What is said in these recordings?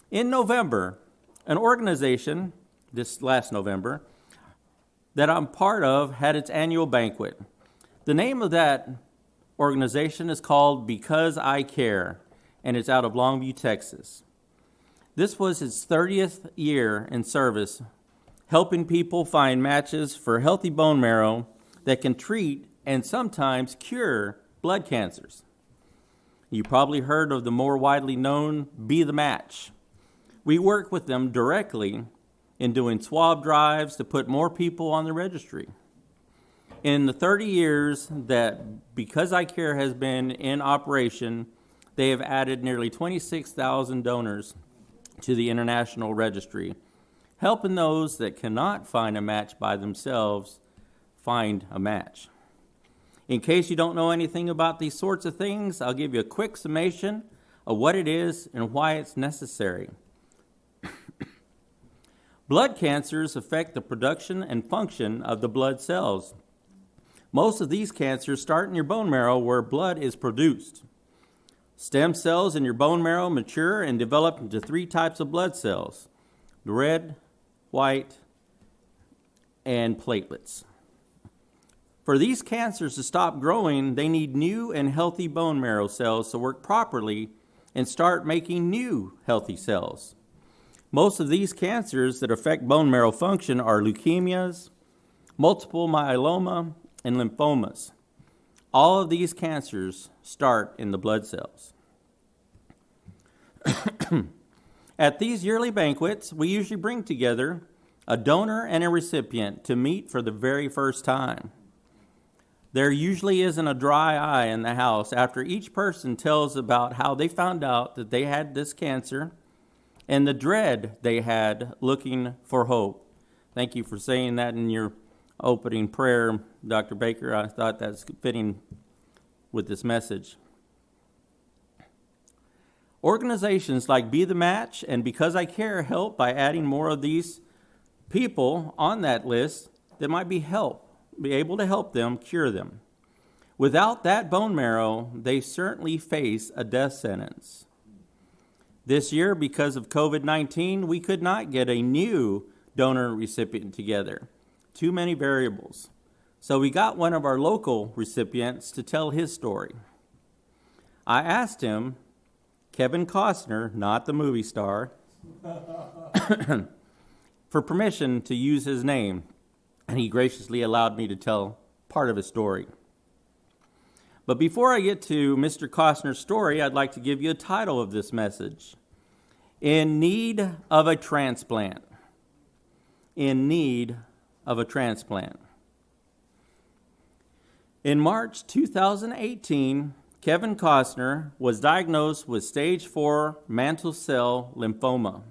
In November, an organization, this last November, that I'm part of had its annual banquet. The name of that organization is called Because I Care, and it's out of Longview, Texas. This was its 30th year in service, helping people find matches for healthy bone marrow that can treat and sometimes cure blood cancers. You probably heard of the more widely known Be the Match. We work with them directly in doing swab drives to put more people on the registry. In the 30 years that Because I Care has been in operation, they have added nearly 26,000 donors to the international registry, helping those that cannot find a match by themselves find a match. In case you don't know anything about these sorts of things, I'll give you a quick summation of what it is and why it's necessary. Blood cancers affect the production and function of the blood cells. Most of these cancers start in your bone marrow where blood is produced. Stem cells in your bone marrow mature and develop into 3 types of blood cells: the red, white, and platelets. For these cancers to stop growing, they need new and healthy bone marrow cells to work properly and start making new healthy cells. Most of these cancers that affect bone marrow function are leukemias, multiple myeloma, and lymphomas. All of these cancers start in the blood cells. At these yearly banquets, we usually bring together a donor and a recipient to meet for the very first time. There usually isn't a dry eye in the house after each person tells about how they found out that they had this cancer and the dread they had looking for hope. Thank you for saying that in your opening prayer, Dr. Baker. I thought that's fitting with this message. Organizations like Be the Match and Because I Care help by adding more of these people on that list that might be able to help them cure them. Without that bone marrow, they certainly face a death sentence. This year, because of COVID-19, we could not get a new donor recipient together. Too many variables. So we got one of our local recipients to tell his story. I asked him, Kevin Costner, not the movie star, for permission to use his name, and he graciously allowed me to tell part of his story. But before I get to Mr. Costner's story, I'd like to give you a title of this message: In Need of a Transplant. In Need of a Transplant. In March 2018, Kevin Costner was diagnosed with stage 4 mantle cell lymphoma.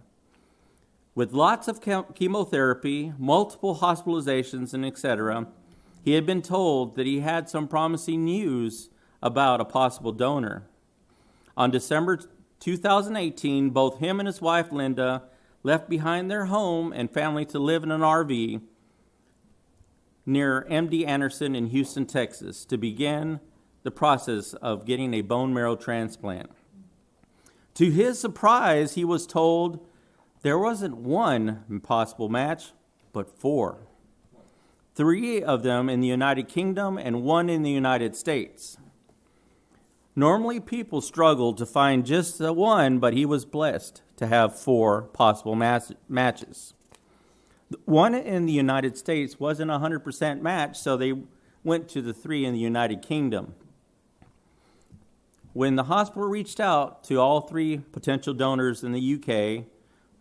With lots of chemotherapy, multiple hospitalizations, and etc., he had been told that he had some promising news about a possible donor. On December 2018, both him and his wife, Linda, left behind their home and family to live in an RV near MD Anderson in Houston, Texas, to begin the process of getting a bone marrow transplant. To his surprise, he was told there wasn't one possible match, but 4. 3 of them in the United Kingdom and 1 in the United States. Normally, people struggle to find just the one, but he was blessed to have 4 possible matches. One in the United States wasn't a 100% match, so they went to the 3 in the United Kingdom. When the hospital reached out to all 3 potential donors in the UK,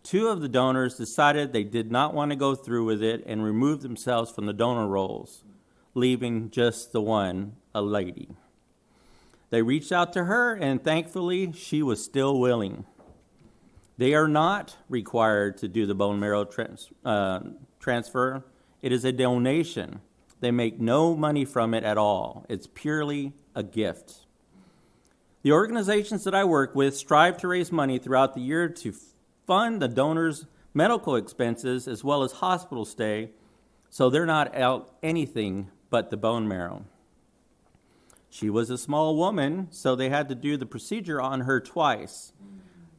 2 of the donors decided they did not want to go through with it and removed themselves from the donor rolls, leaving just the one, a lady. They reached out to her, and thankfully, she was still willing. They are not required to do the bone marrow transfer. It is a donation. They make no money from it at all. It's purely a gift. The organizations that I work with strive to raise money throughout the year to fund the donor's medical expenses as well as hospital stay, so they're not out anything but the bone marrow. She was a small woman, so they had to do the procedure on her twice.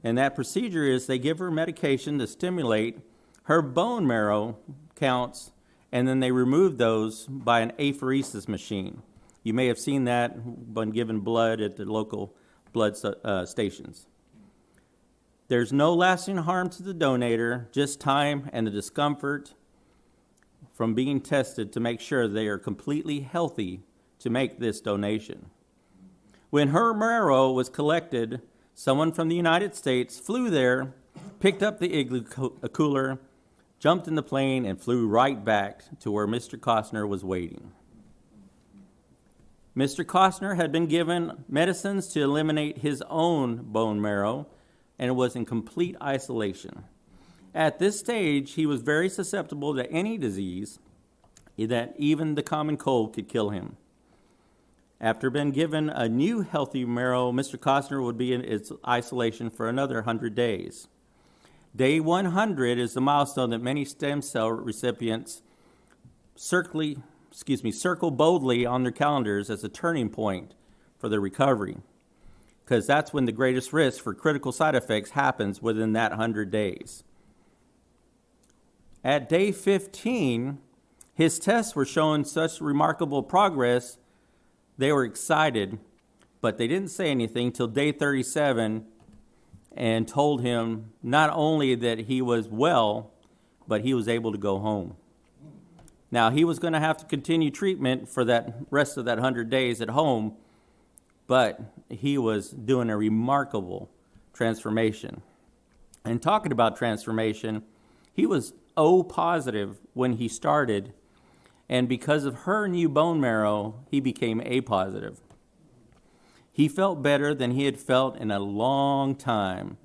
And that procedure is they give her medication to stimulate her bone marrow counts, and then they remove those by an apheresis machine. You may have seen that when given blood at the local blood stations. There's no lasting harm to the donator, just time and the discomfort from being tested to make sure they are completely healthy to make this donation. When her marrow was collected, someone from the United States flew there, picked up the igloo cooler, jumped in the plane, and flew right back to where Mr. Costner was waiting. Mr. Costner had been given medicines to eliminate his own bone marrow and was in complete isolation. At this stage, he was very susceptible to any disease that even the common cold could kill him. After being given a new healthy marrow, Mr. Costner would be in its isolation for another 100 days. Day 100 is the milestone that many stem cell recipients circle boldly on their calendars as a turning point for their recovery, because that's when the greatest risk for critical side effects happens within that 100 days. At day 15, his tests were showing such remarkable progress, they were excited, but they didn't say anything till day 37 and told him not only that he was well, but he was able to go home. Now, he was going to have to continue treatment for that rest of that 100 days at home, but he was doing a remarkable transformation. And talking about transformation, he was O positive when he started, and because of her new bone marrow, he became A positive. He felt better than he had felt in a long time,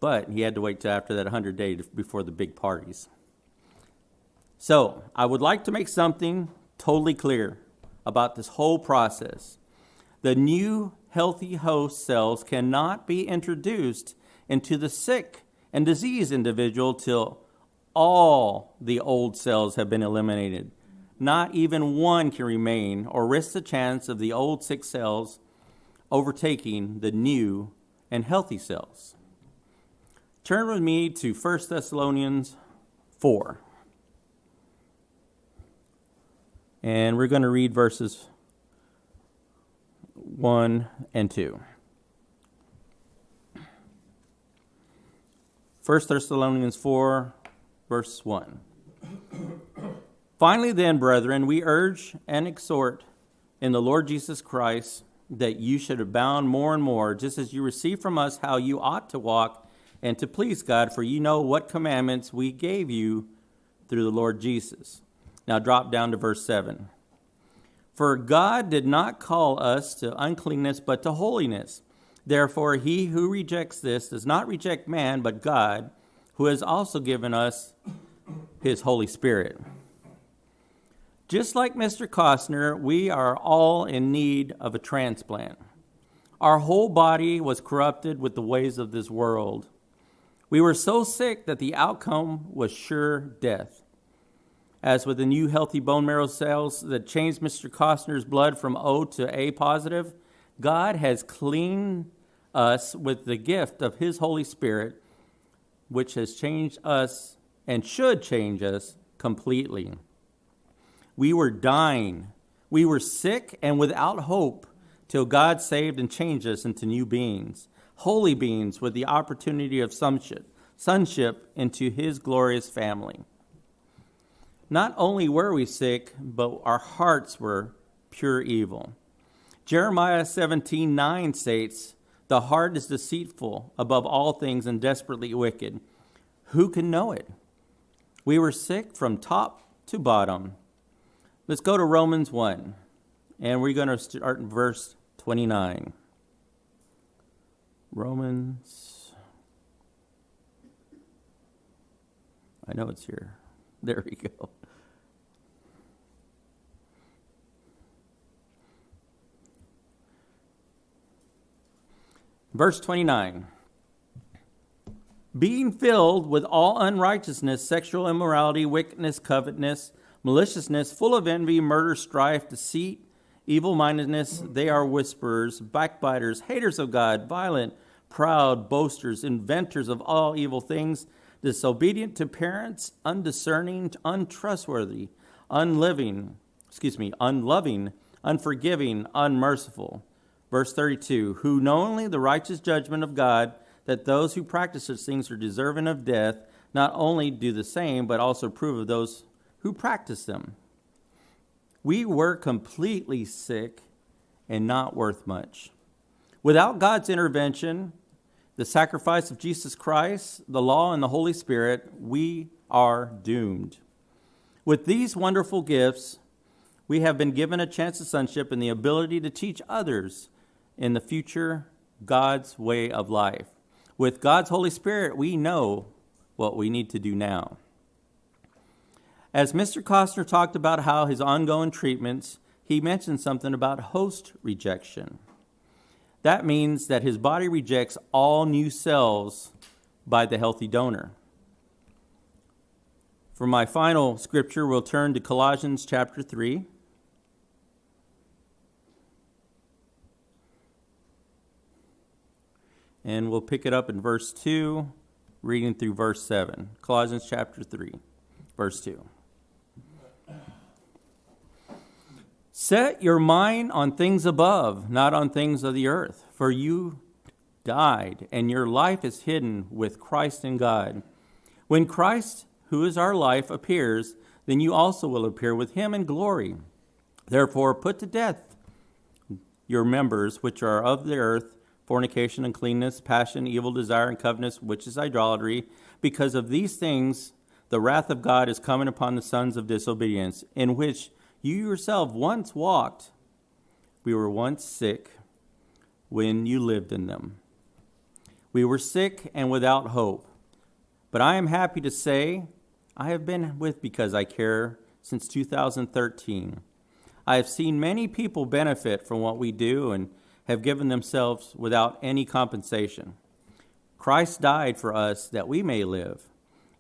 but he had to wait till after that 100 days before the big parties. So, I would like to make something totally clear about this whole process. The new healthy host cells cannot be introduced into the sick and diseased individual till all the old cells have been eliminated. Not even one can remain or risk the chance of the old sick cells overtaking the new and healthy cells. Turn with me to 1 Thessalonians 4. And we're going to read verses 1 and 2. 1 Thessalonians 4, verse 1. Finally then, brethren, we urge and exhort in the Lord Jesus Christ that you should abound more and more, just as you receive from us how you ought to walk and to please God, for you know what commandments we gave you through the Lord Jesus. Now drop down to verse 7. For God did not call us to uncleanness, but to holiness. Therefore, he who rejects this does not reject man, but God, who has also given us his Holy Spirit. Just like Mr. Costner, we are all in need of a transplant. Our whole body was corrupted with the ways of this world. We were so sick that the outcome was sure death. As with the new healthy bone marrow cells that changed Mr. Costner's blood from O to A positive, God has cleaned us with the gift of his Holy Spirit, which has changed us and should change us completely. We were dying. We were sick and without hope till God saved and changed us into new beings, holy beings with the opportunity of sonship into his glorious family. Not only were we sick, but our hearts were pure evil. Jeremiah 17:9 states, "The heart is deceitful above all things and desperately wicked. Who can know it?" We were sick from top to bottom. Let's go to Romans 1, and we're going to start in verse 29. Romans, I know it's here. There we go. Verse 29. Being filled with all unrighteousness, sexual immorality, wickedness, covetousness, maliciousness, full of envy, murder, strife, deceit, evil-mindedness, they are whisperers, backbiters, haters of God, violent, proud, boasters, inventors of all evil things, disobedient to parents, undiscerning, untrustworthy, unloving, unforgiving, unmerciful. Verse 32, who know only the righteous judgment of God, that those who practice such things are deserving of death, not only do the same, but also approve of those who practice them. We were completely sick and not worth much. Without God's intervention, the sacrifice of Jesus Christ, the law, and the Holy Spirit, we are doomed. With these wonderful gifts, we have been given a chance of sonship and the ability to teach others in the future God's way of life. With God's Holy Spirit, we know what we need to do now. As Mr. Costner talked about how his ongoing treatments, he mentioned something about host rejection. That means that his body rejects all new cells by the healthy donor. For my final scripture, we'll turn to Colossians chapter 3. And we'll pick it up in verse 2, reading through verse 7. Colossians chapter 3, verse 2. Set your mind on things above, not on things of the earth, for you died, and your life is hidden with Christ in God. When Christ, who is our life, appears, then you also will appear with him in glory. Therefore, put to death your members which are of the earth, fornication, uncleanness, passion, evil desire, and covetousness, which is idolatry. Because of these things, the wrath of God is coming upon the sons of disobedience, in which you yourself once walked. We were once sick when you lived in them. We were sick and without hope. But I am happy to say I have been with Because I Care since 2013. I have seen many people benefit from what we do and have given themselves without any compensation. Christ died for us that we may live.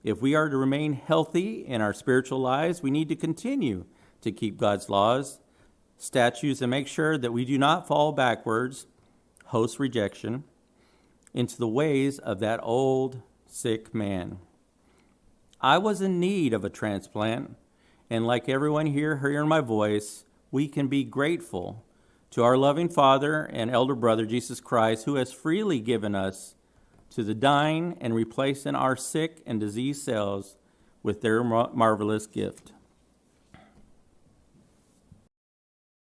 If we are to remain healthy in our spiritual lives, we need to continue to keep God's laws, statutes, and make sure that we do not fall backwards, host rejection, into the ways of that old sick man. I was in need of a transplant, and like everyone here hearing my voice, we can be grateful to our loving Father and elder brother, Jesus Christ, who has freely given us to the dying and replacing our sick and diseased cells with their marvelous gift.